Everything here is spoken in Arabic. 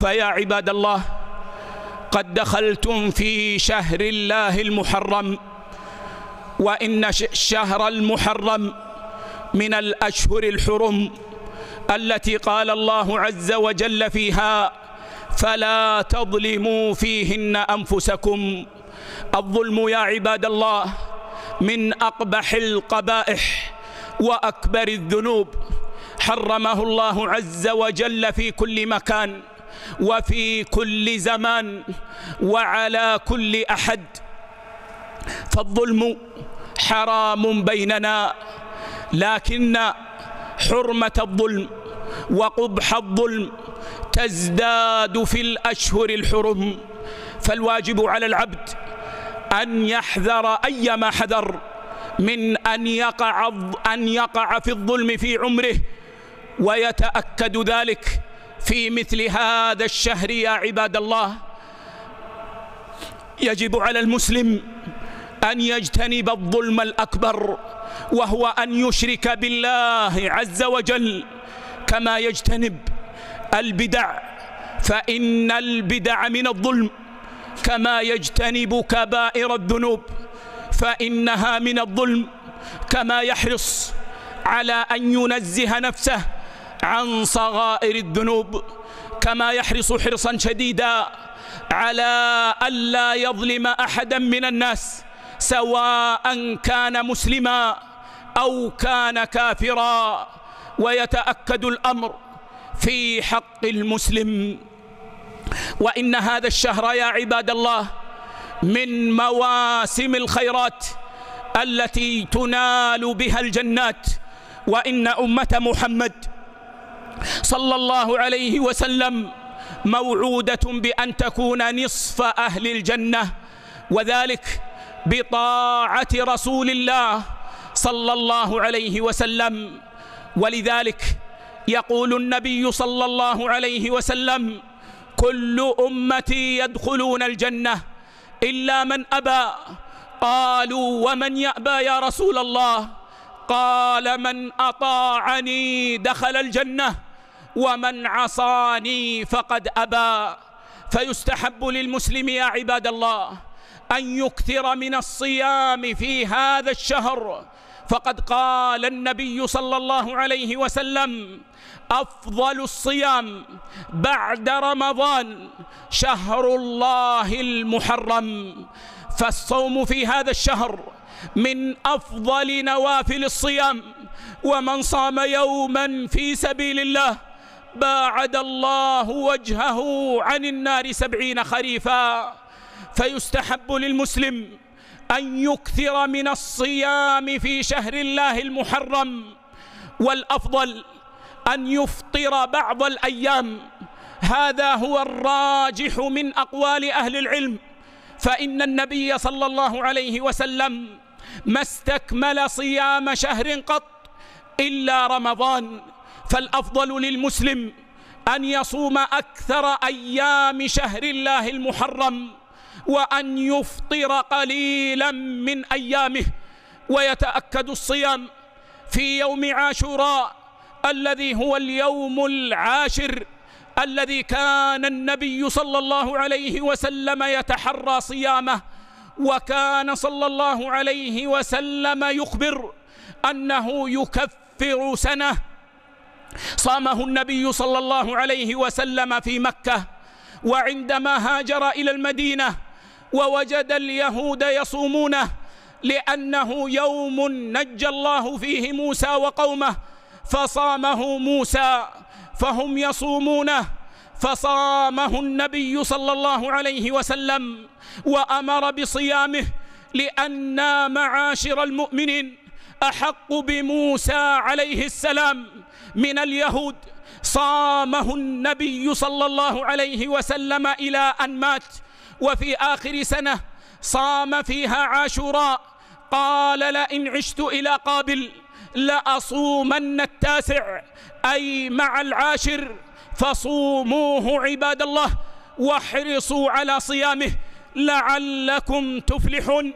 فيا عباد الله، قد دخلتم في شهر الله المحرم، وإن الشهر المحرم من الأشهر الحرم التي قال الله عز وجل فيها: فلا تظلموا فيهن أنفسكم. الظلم يا عباد الله من أقبح القبائح وأكبر الذنوب، حرمه الله عز وجل في كل مكان وفي كل زمان وعلى كل أحد. فالظلم حرام بيننا، لكن حرمة الظلم وقبح الظلم تزداد في الأشهر الحرم. فالواجب على العبد أن يحذر أيما حذر من أن يقع في الظلم في عمره، ويتأكد ذلك في مثل هذا الشهر يا عباد الله. يجب على المسلم أن يجتنب الظلم الأكبر، وهو أن يشرك بالله عز وجل، كما يجتنب البدع، فإن البدع من الظلم، كما يجتنب كبائر الذنوب فإنها من الظلم، كما يحرص على أن ينزه نفسه عن صغائر الذنوب، كما يحرص حرصا شديدا على ألا يظلم أحدا من الناس، سواء كان مسلما أو كان كافرا. ويتأكد الأمر في حق المسلم. وإن هذا الشهر يا عباد الله من مواسم الخيرات التي تنال بها الجنات. وإن أمة محمد صلى الله عليه وسلم موعودة بأن تكون نصف أهل الجنة، وذلك بطاعة رسول الله صلى الله عليه وسلم. ولذلك يقول النبي صلى الله عليه وسلم: كل أمتي يدخلون الجنة إلا من أبى. قالوا: ومن يأبى يا رسول الله؟ قال: من أطاعني دخل الجنة، ومن عصاني فقد أبى. فيستحب للمسلم يا عباد الله أن يكثر من الصيام في هذا الشهر، فقد قال النبي صلى الله عليه وسلم: أفضل الصيام بعد رمضان شهر الله المحرم. فالصوم في هذا الشهر من أفضل نوافل الصيام، ومن صام يوما في سبيل الله باعد الله وجهه عن النار 70 خريفا. فيستحب للمسلم أن يكثر من الصيام في شهر الله المحرم، والأفضل أن يفطر بعض الأيام. هذا هو الراجح من أقوال أهل العلم، فإن النبي صلى الله عليه وسلم ما استكمل صيام شهر قط إلا رمضان. فالأفضل للمسلم أن يصوم أكثر أيام شهر الله المحرم، وأن يفطر قليلا من أيامه. ويتأكد الصيام في يوم عاشوراء الذي هو اليوم العاشر، الذي كان النبي صلى الله عليه وسلم يتحرى صيامه، وكان صلى الله عليه وسلم يخبر أنه يكفر سنة صامه النبي صلى الله عليه وسلم في مكة. وعندما هاجر إلى المدينة ووجد اليهود يصومونه، لأنه يوم نجى الله فيه موسى وقومه فصامه موسى، فهم يصومونه، فصامه النبي صلى الله عليه وسلم وأمر بصيامه، لأن معاشر المؤمنين أحق بموسى عليه السلام من اليهود. صامه النبي صلى الله عليه وسلم إلى أن مات. وفي آخر سنة صام فيها عاشوراء، قال: لئن عشت إلى قابل لأصومن التاسع، أي مع العاشر. فصوموه عباد الله، واحرصوا على صيامه لعلكم تفلحون.